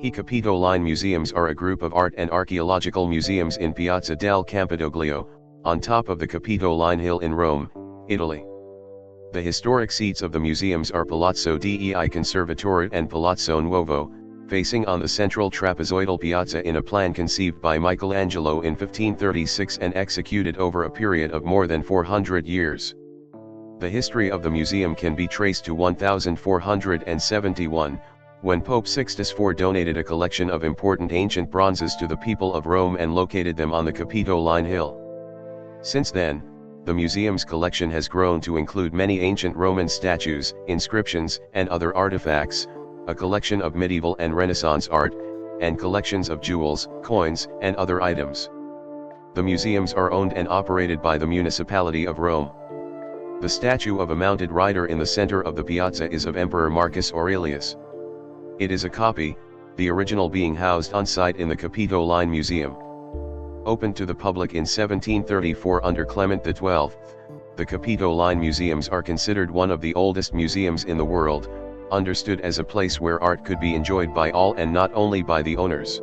I Capitoline museums are a group of art and archaeological museums in Piazza del Campidoglio, on top of the Capitoline Hill in Rome, Italy. The historic seats of the museums are Palazzo dei Conservatori and Palazzo Nuovo, facing on the central trapezoidal piazza in a plan conceived by Michelangelo in 1536 and executed over a period of more than 400 years. The history of the museum can be traced to 1471, when Pope Sixtus IV donated a collection of important ancient bronzes to the people of Rome and located them on the Capitoline Hill. Since then, the museum's collection has grown to include many ancient Roman statues, inscriptions, and other artifacts, a collection of medieval and Renaissance art, and collections of jewels, coins, and other items. The museums are owned and operated by the municipality of Rome. The statue of a mounted rider in the center of the piazza is of Emperor Marcus Aurelius. It is a copy, the original being housed on site in the Capitoline Museum. Opened to the public in 1734 under Clement XII, the Capitoline Museums are considered one of the oldest museums in the world, understood as a place where art could be enjoyed by all and not only by the owners.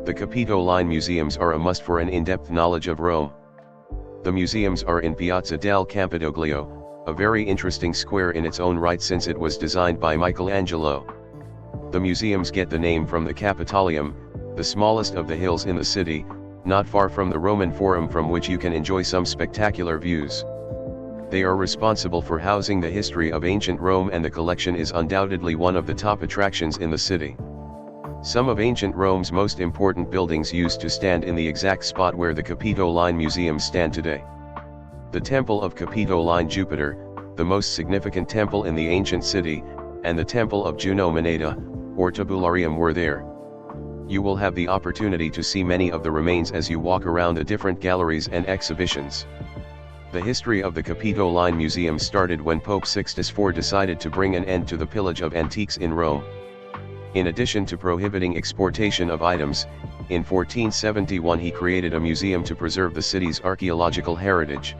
The Capitoline Museums are a must for an in-depth knowledge of Rome. The museums are in Piazza del Campidoglio, a very interesting square in its own right since it was designed by Michelangelo. The museums get the name from the Capitoline, the smallest of the hills in the city, not far from the Roman Forum, from which you can enjoy some spectacular views. They are responsible for housing the history of ancient Rome, and the collection is undoubtedly one of the top attractions in the city. Some of ancient Rome's most important buildings used to stand in the exact spot where the Capitoline Museums stand today. The Temple of Capitoline Jupiter, the most significant temple in the ancient city, and the Temple of Juno Moneta, or Tabularium were there. You will have the opportunity to see many of the remains as you walk around the different galleries and exhibitions. The history of the Capitoline Museum started when Pope Sixtus IV decided to bring an end to the pillage of antiques in Rome. In addition to prohibiting exportation of items, in 1471 he created a museum to preserve the city's archaeological heritage.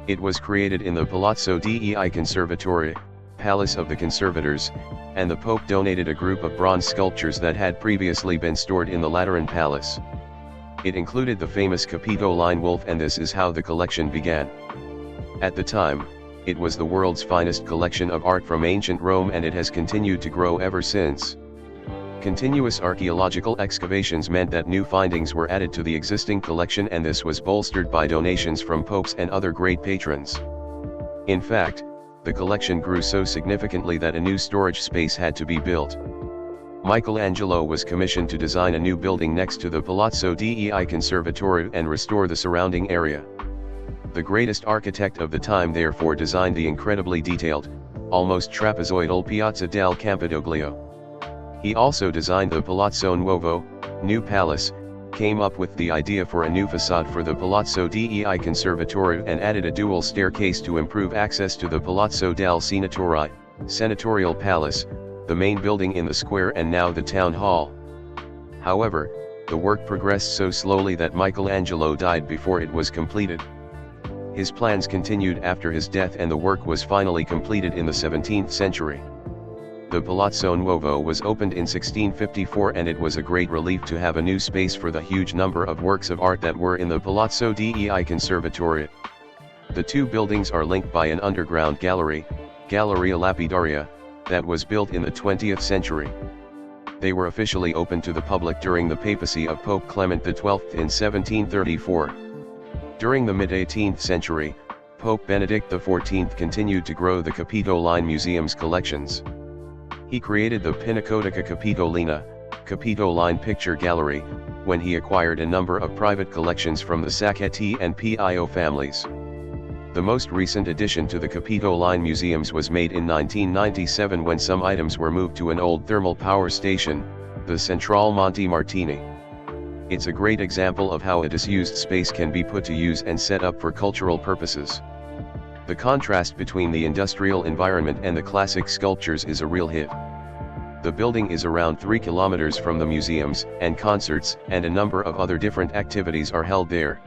It was created in the Palazzo dei Conservatori, Palace of the Conservators, and the Pope donated a group of bronze sculptures that had previously been stored in the Lateran Palace. It included the famous Capitoline wolf, and this is how the collection began. At the time, it was the world's finest collection of art from ancient Rome, and it has continued to grow ever since. Continuous archaeological excavations meant that new findings were added to the existing collection, and this was bolstered by donations from popes and other great patrons. In fact, the collection grew so significantly that a new storage space had to be built. Michelangelo was commissioned to design a new building next to the Palazzo dei Conservatori and restore the surrounding area. The greatest architect of the time therefore designed the incredibly detailed, almost trapezoidal Piazza del Campidoglio. He also designed the Palazzo Nuovo, new palace, came up with the idea for a new facade for the Palazzo dei Conservatori and added a dual staircase to improve access to the Palazzo del Senatore, senatorial palace, the main building in the square and now the town hall. However, the work progressed so slowly that Michelangelo died before it was completed. His plans continued after his death, and the work was finally completed in the 17th century. The Palazzo Nuovo was opened in 1654, and it was a great relief to have a new space for the huge number of works of art that were in the Palazzo dei Conservatori. The two buildings are linked by an underground gallery, Galleria Lapidaria, that was built in the 20th century. They were officially opened to the public during the papacy of Pope Clement XII in 1734. During the mid-18th century, Pope Benedict XIV continued to grow the Capitoline Museum's collections. He created the Pinacoteca Capitolina, Capitoline Picture Gallery, when he acquired a number of private collections from the Sacchetti and Pio families. The most recent addition to the Capitoline Museums was made in 1997 when some items were moved to an old thermal power station, the Centrale Monte Martini. It's a great example of how a disused space can be put to use and set up for cultural purposes. The contrast between the industrial environment and the classic sculptures is a real hit. The building is around 3 kilometers from the museums, and concerts and a number of other different activities are held there.